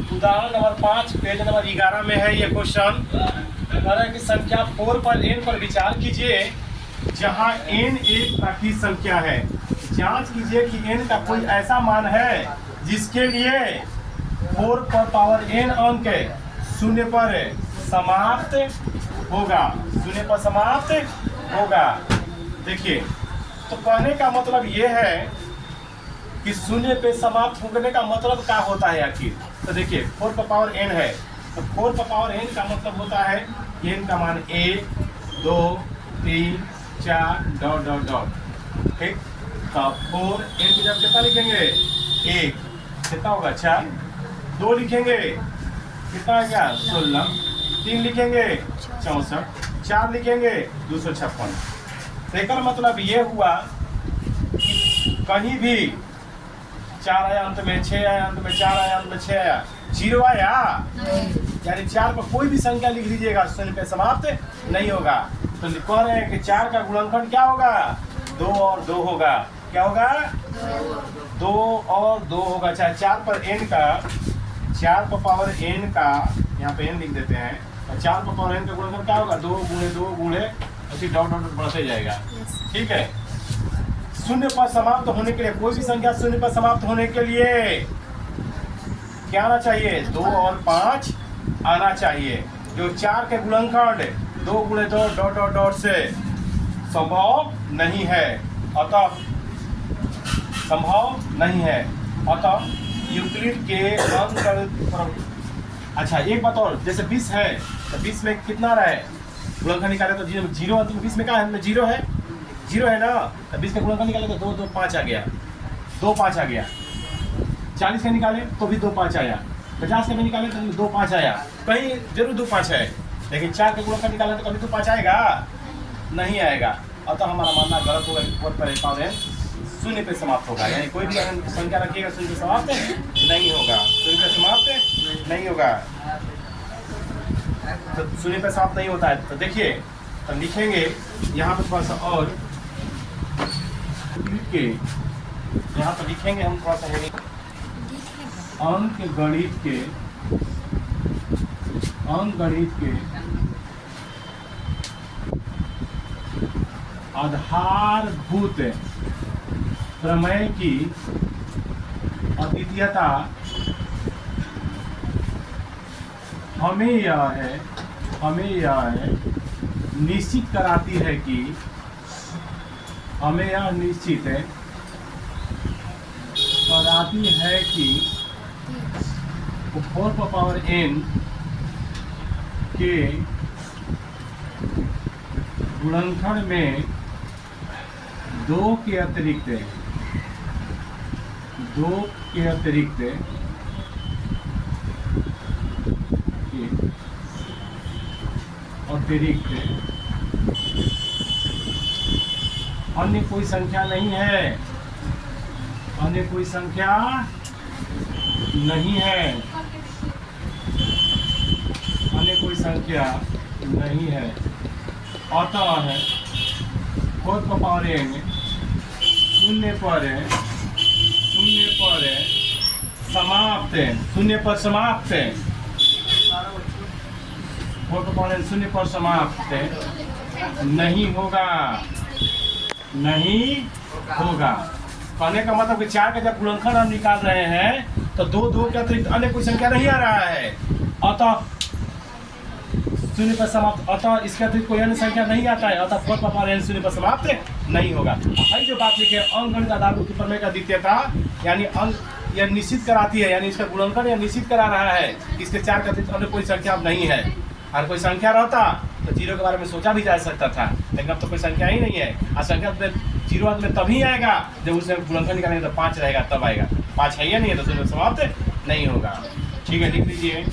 उदाहरण number 5 page number 11 में है ये क्वेश्चन। कह रहा है कि संख्या 4 पर n पर विचार कीजिए जहां n एक प्राकृतिक संख्या है। जांच कीजिए कि n का कोई ऐसा मान है जिसके लिए 4 पर पावर n अंक शून्य पर समाप्त होगा। शून्य पर समाप्त होगा। देखिए, तो कहने का मतलब ये है कि शून्य पे समाप्त होने का मतलब क्या होता है आखिर। तो देखिए 4 पर पावर n है, तो 4 पर पावर n का मतलब होता है n का मान 1 2 3 4 डॉट डॉट डॉट। ठीक, तो 4 n की जब कितना लिखेंगे 1, कितना होगा 4, 2 लिखेंगे कितना आएगा 16, 3 लिखेंगे 64, 4 लिखेंगे 256। तो इसका मतलब ये हुआ कि कहीं भी 4 आया अंत में, 6 आया अंत में, 4 आया अंत में, 6 आया, 0 आया, यानी 4 पर कोई भी संख्या लिख लीजिएगा शून्य पे समाप्त नहीं होगा। तो कह रहे हैं कि 4 का गुणनखंड क्या होगा 2 और 2 होगा। क्या होगा 2 और 2 होगा। चाहे 4 पर n का 4 पर पावर n का यहाँ पे n लिख देते हैं, और 4 पर पावर n का गुणनखंड क्या होगा 2 गुणे 2 गुणे उसी डॉट डॉट बढ़ते जाएगा। ठीक है, शून्य पर समाप्त होने के लिए कोई भी संख्या शून्य पर समाप्त होने के लिए क्या आना चाहिए 2 और 5 आना चाहिए। जो 4 के गुणनखंड 2 गुणे 2 डॉट डॉट डॉट से संभव नहीं है, अतः संभव नहीं है। अतः यूक्लिड के अंक। अच्छा एक बात और, जैसे 20 है तो 20 में कितना रहा है गुणनखंड निकाले तो 0 अंत में 20 में क्या है 0 है, 0 है ना। तो 20 का गुणनखंड निकाले तो 2 2 5 आ गया, 2 5 आ गया। 40 का निकाले तो भी 2 5 आया, 50 का भी निकाले तो 2 5 आया, कहीं जरूर 2 5 है। लेकिन 4 का गुणनखंड निकाले तो कभी 2 5 आएगा नहीं आएगा। अतः हमारा मानना गलत होगा कि 4 पर पावर शून्य पे समाप्त होगा। यानी कोई भी संख्या रखिएगा शून्य पे समाप्त नहीं होगा, शून्य पे समाप्त नहीं होगा। तो शून्य पे समाप्त नहीं होता है। तो देखिए, तो लिखेंगे यहाँ पे थोड़ा सा और के यहाँ पर लिखेंगे हम थोड़ा सा अंक गणित के आधारभूत प्रमेय की अद्वितीयता हमें यह निश्चित कराती है कि वो 4 पर पावर n के गुणनखंड में 2 के अतिरिक्त अन्य कोई संख्या नहीं है, अन्य कोई संख्या नहीं है, अन्य कोई संख्या नहीं है। अतः 4 पर पावर n शून्य पर समाप्त है, शून्य पर समाप्त है। 4 पर पावर n शून्य पर समाप्त नहीं होगा, नहीं होगा। कहने का मतलब कि 4 का जब गुणनखंड हम निकाल रहे हैं तो 2 2 के अतिरिक्त अन्य कोई संख्या नहीं आ रहा है। अतः शून्य पर समाप्त, अतः इसके अतिरिक्त कोई अन्य संख्या नहीं आता है। अतः 4 पर पावर n शून्य पर समाप्त नहीं होगा। भाई जो बात लिखे अंकगणित आधारभूत प्रमेय का द्वितीयता, यानी अंक यह निश्चित कराती है, यानी इसका गुणनखंड यह निश्चित करा रहा है कि इसके 4 के अतिरिक्त अन्य कोई संख्या अब नहीं है। अगर कोई संख्या रहता तो 0 के बारे में सोचा भी जा सकता था, लेकिन अब तो कोई संख्या ही नहीं है। और संख्या 0 अंत में तभी आएगा जब उसमें गुणनखंड निकालेंगे तो 5 रहेगा, तब आएगा। 5 है या नहीं है तो शून्य समाप्त नहीं होगा। ठीक है, लिख लीजिए।